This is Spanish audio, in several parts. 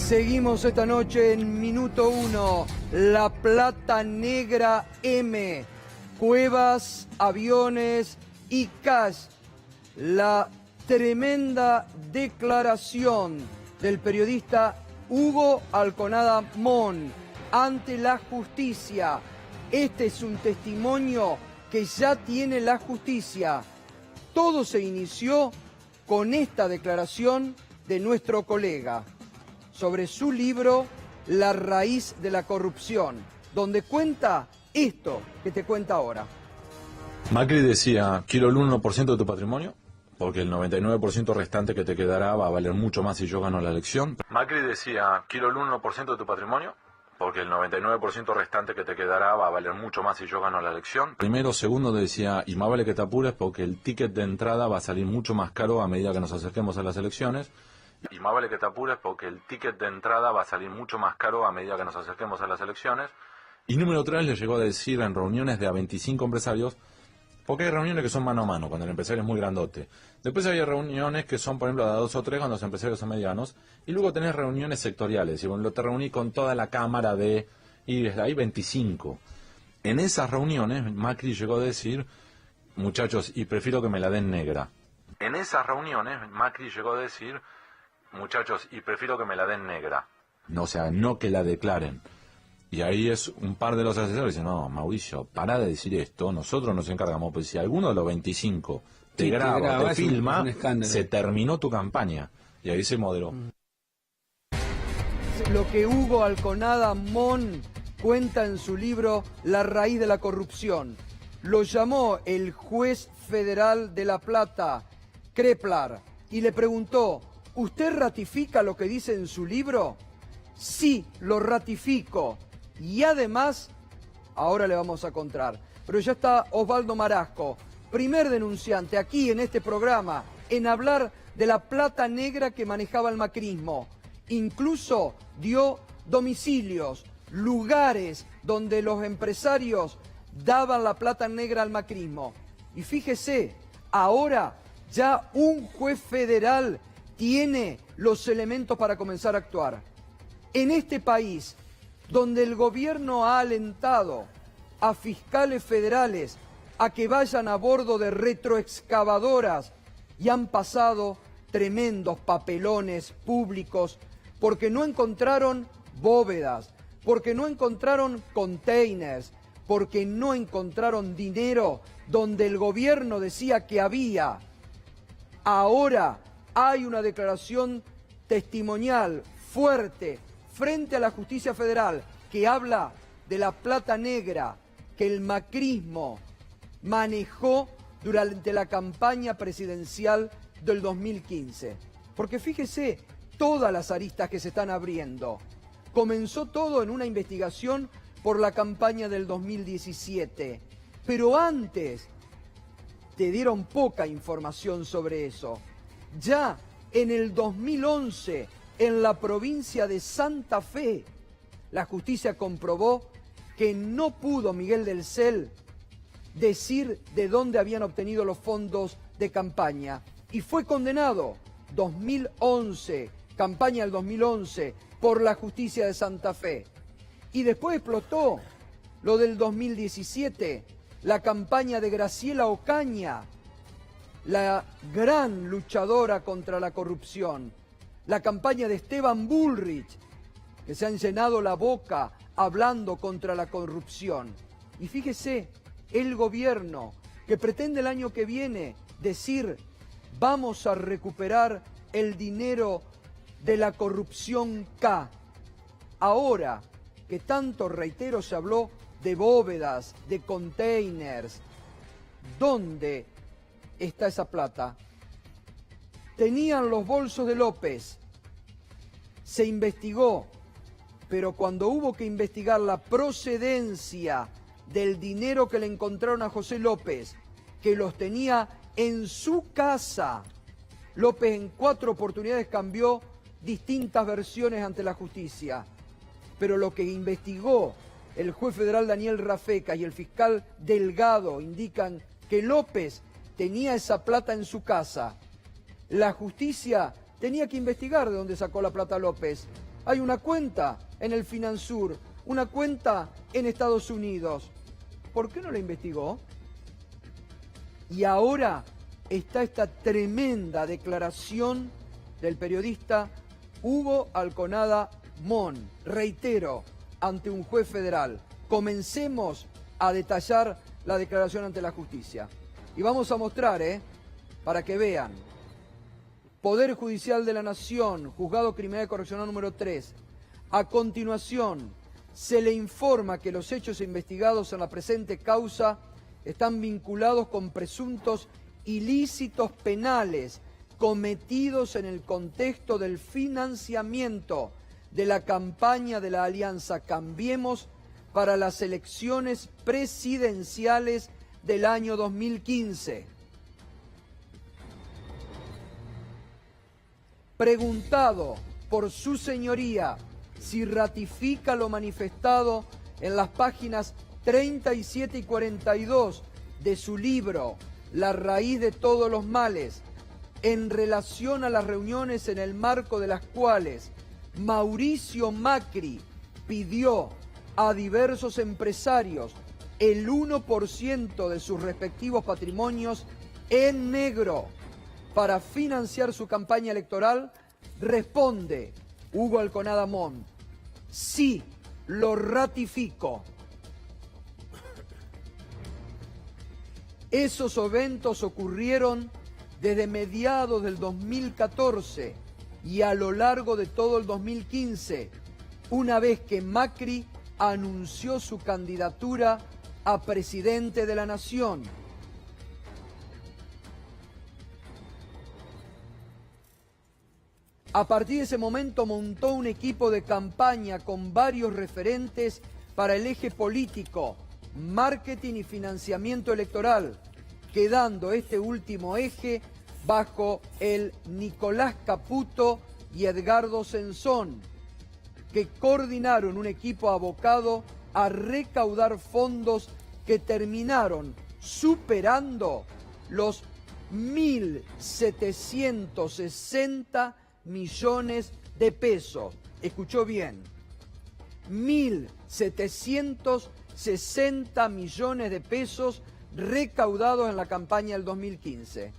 Seguimos esta noche en Minuto 1, La Plata Negra M, cuevas, aviones y cash. La tremenda declaración del periodista Hugo Alconada Mon ante la justicia. Este es un testimonio que ya tiene la justicia. Todo se inició con esta declaración de nuestro colega sobre su libro La raíz de la corrupción, donde cuenta esto que te cuenta ahora. Macri decía, quiero el 1% de tu patrimonio, porque el 99% restante que te quedará va a valer mucho más si yo gano la elección. Macri decía, quiero el 1% de tu patrimonio, porque el 99% restante que te quedará va a valer mucho más si yo gano la elección. Primero, segundo decía, y más vale que te apures porque el ticket de entrada va a salir mucho más caro a medida que nos acerquemos a las elecciones. Y más vale que te apures porque el ticket de entrada va a salir mucho más caro a medida que nos acerquemos a las elecciones. Y número 3, le llegó a decir en reuniones de a 25 empresarios, porque hay reuniones que son mano a mano, cuando el empresario es muy grandote. Después hay reuniones que son, por ejemplo, a 2 o 3 cuando los empresarios son medianos. Y luego tenés reuniones sectoriales. Y bueno, te reuní con toda la cámara y desde ahí 25. En esas reuniones, Macri llegó a decir, muchachos, y prefiero que me la den negra. En esas reuniones, Macri llegó a decir, muchachos, y prefiero que me la den negra. No, o sea, no que la declaren. Y ahí es un par de los asesores dicen, no, Mauricio, pará de decir esto, nosotros nos encargamos, pues si alguno de los 25 te graba, te filma, se terminó tu campaña. Y ahí se moderó. Lo que Hugo Alconada Mon cuenta en su libro La raíz de la corrupción. Lo llamó el juez federal de La Plata, Kreplar, y le preguntó, ¿usted ratifica lo que dice en su libro? Sí, lo ratifico. Y además, ahora le vamos a contar, pero ya está Osvaldo Marasco, primer denunciante aquí en este programa, en hablar de la plata negra que manejaba el macrismo. Incluso dio domicilios, lugares donde los empresarios daban la plata negra al macrismo. Y fíjese, ahora ya un juez federal tiene los elementos para comenzar a actuar. En este país, donde el gobierno ha alentado a fiscales federales a que vayan a bordo de retroexcavadoras y han pasado tremendos papelones públicos porque no encontraron bóvedas, porque no encontraron containers, porque no encontraron dinero donde el gobierno decía que había. Ahora hay una declaración testimonial fuerte frente a la justicia federal que habla de la plata negra que el macrismo manejó durante la campaña presidencial del 2015. Porque fíjese todas las aristas que se están abriendo. Comenzó todo en una investigación por la campaña del 2017, pero antes te dieron poca información sobre eso. Ya en el 2011, en la provincia de Santa Fe, la justicia comprobó que no pudo Miguel del Cel decir de dónde habían obtenido los fondos de campaña. Y fue condenado 2011, campaña del 2011, por la justicia de Santa Fe. Y después explotó lo del 2017, la campaña de Graciela Ocaña, la gran luchadora contra la corrupción. La campaña de Esteban Bullrich, que se han llenado la boca hablando contra la corrupción. Y fíjese, el gobierno que pretende el año que viene decir vamos a recuperar el dinero de la corrupción K. Ahora que tanto, reitero, se habló de bóvedas, de containers, ¿dónde está esa plata? Tenían los bolsos de López, se investigó, pero cuando hubo que investigar la procedencia del dinero que le encontraron a José López, que los tenía en su casa, López en 4 oportunidades cambió distintas versiones ante la justicia, pero lo que investigó el juez federal Daniel Rafecas y el fiscal Delgado indican que López tenía esa plata en su casa. La justicia tenía que investigar de dónde sacó la plata López. hay una cuenta en el Finansur, una cuenta en Estados Unidos. ¿Por qué no la investigó? Y ahora está esta tremenda declaración del periodista Hugo Alconada Mon, reitero, ante un juez federal. Comencemos a detallar la declaración ante la justicia. Y vamos a mostrar, para que vean. Poder Judicial de la Nación, Juzgado Criminal y Correccional número 3. A continuación, se le informa que los hechos investigados en la presente causa están vinculados con presuntos ilícitos penales cometidos en el contexto del financiamiento de la campaña de la Alianza Cambiemos para las elecciones presidenciales del año 2015. Preguntado por su señoría si ratifica lo manifestado en las páginas 37 y 42 de su libro La raíz de todos los males, en relación a las reuniones en el marco de las cuales Mauricio Macri pidió a diversos empresarios el 1% de sus respectivos patrimonios en negro para financiar su campaña electoral, responde Hugo Alconada Mon: sí, lo ratifico. Esos eventos ocurrieron desde mediados del 2014 y a lo largo de todo el 2015, una vez que Macri anunció su candidatura a presidente de la Nación. A partir de ese momento montó un equipo de campaña con varios referentes para el eje político, marketing y financiamiento electoral, quedando este último eje bajo el Nicolás Caputo y Edgardo Sensón, que coordinaron un equipo abocado a recaudar fondos que terminaron superando los 1.760 millones de pesos. Escuchó bien, 1.760 millones de pesos recaudados en la campaña del 2015.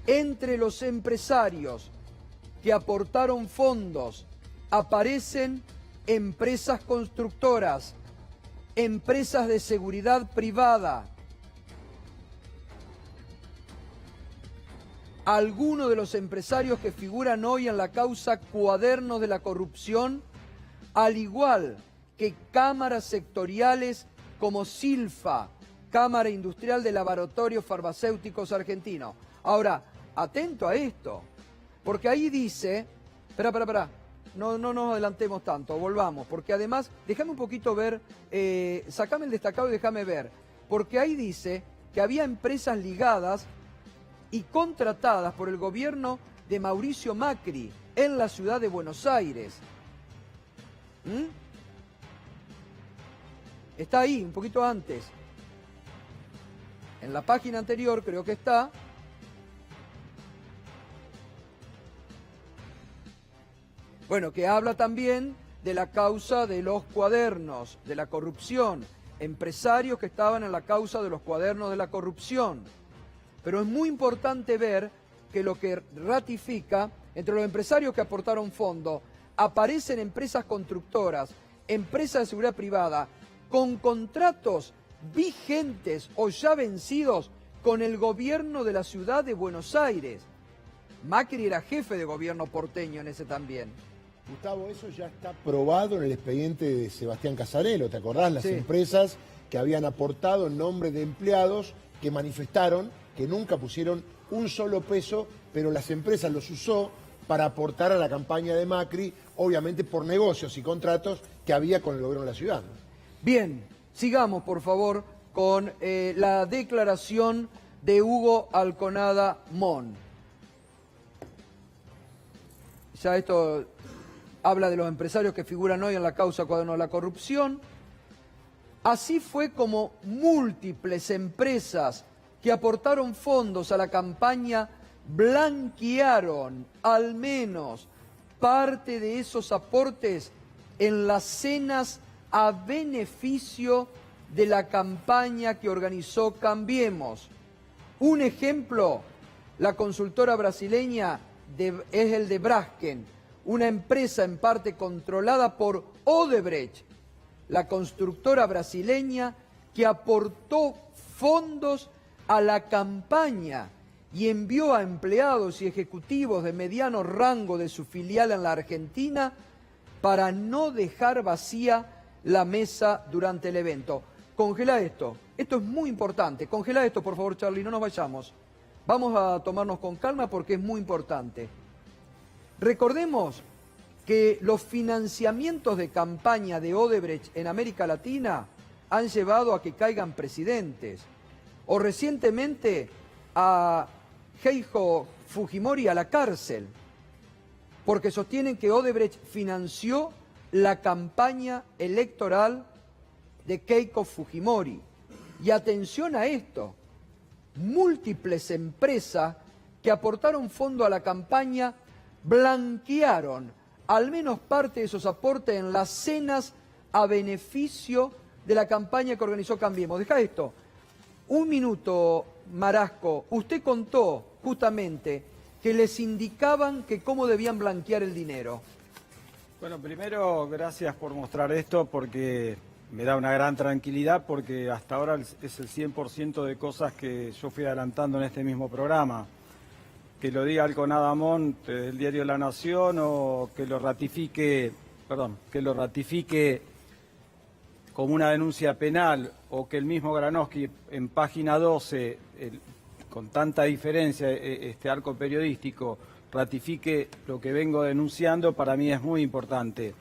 Entre los empresarios que aportaron fondos aparecen empresas constructoras, empresas de seguridad privada. Algunos de los empresarios que figuran hoy en la causa Cuadernos de la Corrupción, al igual que cámaras sectoriales como Silfa, Cámara Industrial de Laboratorios Farmacéuticos Argentinos. Ahora, atento a esto, porque ahí dice, espera, no nos adelantemos tanto, volvamos, porque además, déjame un poquito ver, sacame el destacado y déjame ver, porque ahí dice que había empresas ligadas y contratadas por el gobierno de Mauricio Macri en la ciudad de Buenos Aires. Está ahí, un poquito antes. En la página anterior creo que está. Bueno, que habla también de la causa de los cuadernos, de la corrupción. Empresarios que estaban en la causa de los cuadernos de la corrupción. Pero es muy importante ver que lo que ratifica, entre los empresarios que aportaron fondos, aparecen empresas constructoras, empresas de seguridad privada, con contratos vigentes o ya vencidos con el gobierno de la ciudad de Buenos Aires. Macri era jefe de gobierno porteño en ese también. Gustavo, eso ya está probado en el expediente de Sebastián Casarello, ¿te acordás? Las Sí. empresas que habían aportado en nombre de empleados que manifestaron que nunca pusieron un solo peso, pero las empresas los usó para aportar a la campaña de Macri, obviamente por negocios y contratos que había con el gobierno de la ciudad. Bien, sigamos por favor con la declaración de Hugo Alconada Mon. Ya esto habla de los empresarios que figuran hoy en la causa Cuaderno de la Corrupción. Así fue como múltiples empresas que aportaron fondos a la campaña blanquearon al menos parte de esos aportes en las cenas a beneficio de la campaña que organizó Cambiemos. Un ejemplo, la consultora brasileña es el de Braskem, una empresa en parte controlada por Odebrecht, la constructora brasileña que aportó fondos a la campaña y envió a empleados y ejecutivos de mediano rango de su filial en la Argentina para no dejar vacía la mesa durante el evento. Congela esto es muy importante. Congela esto, por favor, Charlie, no nos vayamos. Vamos a tomarnos con calma porque es muy importante. Recordemos que los financiamientos de campaña de Odebrecht en América Latina han llevado a que caigan presidentes. O recientemente a Keiko Fujimori a la cárcel, porque sostienen que Odebrecht financió la campaña electoral de Keiko Fujimori. Y atención a esto, múltiples empresas que aportaron fondo a la campaña blanquearon al menos parte de esos aportes en las cenas a beneficio de la campaña que organizó Cambiemos. Deja esto. Un minuto, Marasco. Usted contó justamente que les indicaban que cómo debían blanquear el dinero. Bueno, primero, gracias por mostrar esto porque me da una gran tranquilidad porque hasta ahora es el 100% de cosas que yo fui adelantando en este mismo programa. Que lo diga Alconada Amont del diario La Nación o que lo ratifique, como una denuncia penal o que el mismo Granowski en página 12, con tanta diferencia, este arco periodístico, ratifique lo que vengo denunciando, para mí es muy importante.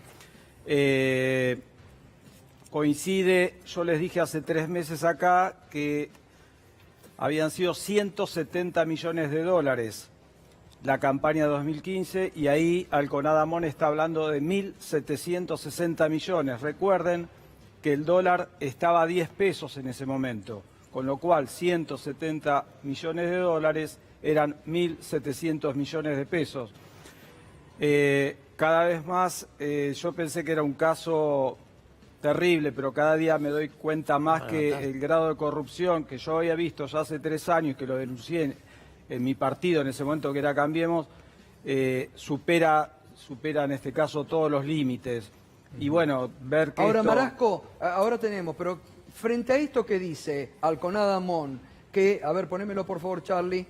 Coincide, yo les dije hace 3 meses acá que habían sido 170 millones de dólares la campaña 2015 y ahí Alconada Amont está hablando de 1.760 millones. Recuerden que el dólar estaba a 10 pesos en ese momento, con lo cual 170 millones de dólares eran 1.700 millones de pesos. Cada vez más yo pensé que era un caso terrible, pero cada día me doy cuenta más que el grado de corrupción que yo había visto ya hace 3 años, que lo denuncié en mi partido en ese momento, que era Cambiemos, supera en este caso todos los límites. Y bueno, ver que ahora, esto... Marasco, ahora tenemos, pero frente a esto que dice Alconada Amont, que, a ver, ponémelo por favor, Charlie,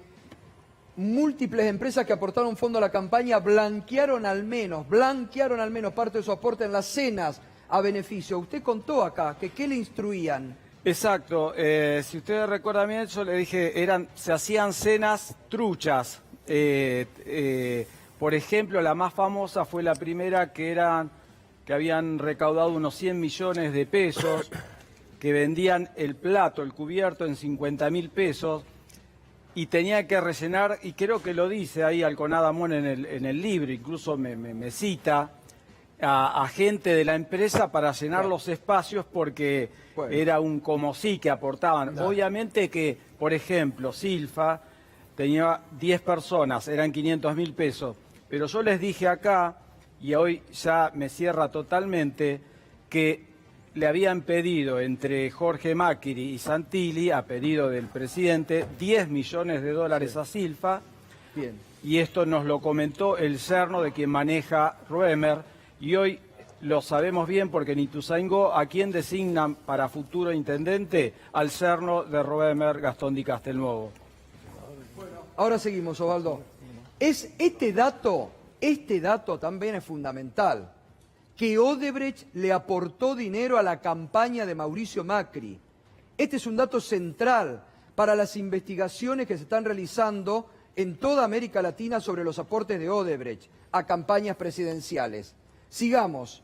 múltiples empresas que aportaron fondo a la campaña blanquearon al menos parte de su aporte en las cenas a beneficio. Usted contó acá que ¿qué le instruían? Exacto, si ustedes recuerdan bien, yo le dije, se hacían cenas truchas. Por ejemplo, la más famosa fue la primera que habían recaudado unos 100 millones de pesos, que vendían el plato, el cubierto en 50.000 pesos, y tenía que rellenar, y creo que lo dice ahí Alconada Amont en el libro, incluso me cita, a gente de la empresa para llenar los espacios porque era un como sí que aportaban. Obviamente que, por ejemplo, Silfa tenía 10 personas, eran 500.000 pesos, pero yo les dije acá, y hoy ya me cierra totalmente, que le habían pedido entre Jorge Macri y Santilli, a pedido del presidente, 10 millones de dólares a Silfa. Bien. Y esto nos lo comentó el yerno de quien maneja Roemer. Y hoy lo sabemos bien porque en Ituzaingó, ¿a quién designan para futuro intendente? Al yerno de Roemer, Gastón Di Castelnuovo. Ahora seguimos, Osvaldo. Este dato también es fundamental, que Odebrecht le aportó dinero a la campaña de Mauricio Macri. Este es un dato central para las investigaciones que se están realizando en toda América Latina sobre los aportes de Odebrecht a campañas presidenciales. Sigamos.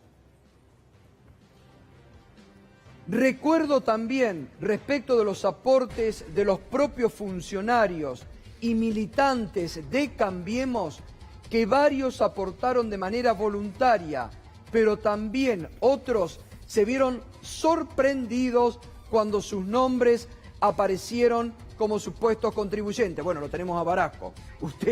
Recuerdo también, respecto de los aportes de los propios funcionarios y militantes de Cambiemos, que varios aportaron de manera voluntaria, pero también otros se vieron sorprendidos cuando sus nombres aparecieron como supuestos contribuyentes. Bueno, lo tenemos a Marasco. Usted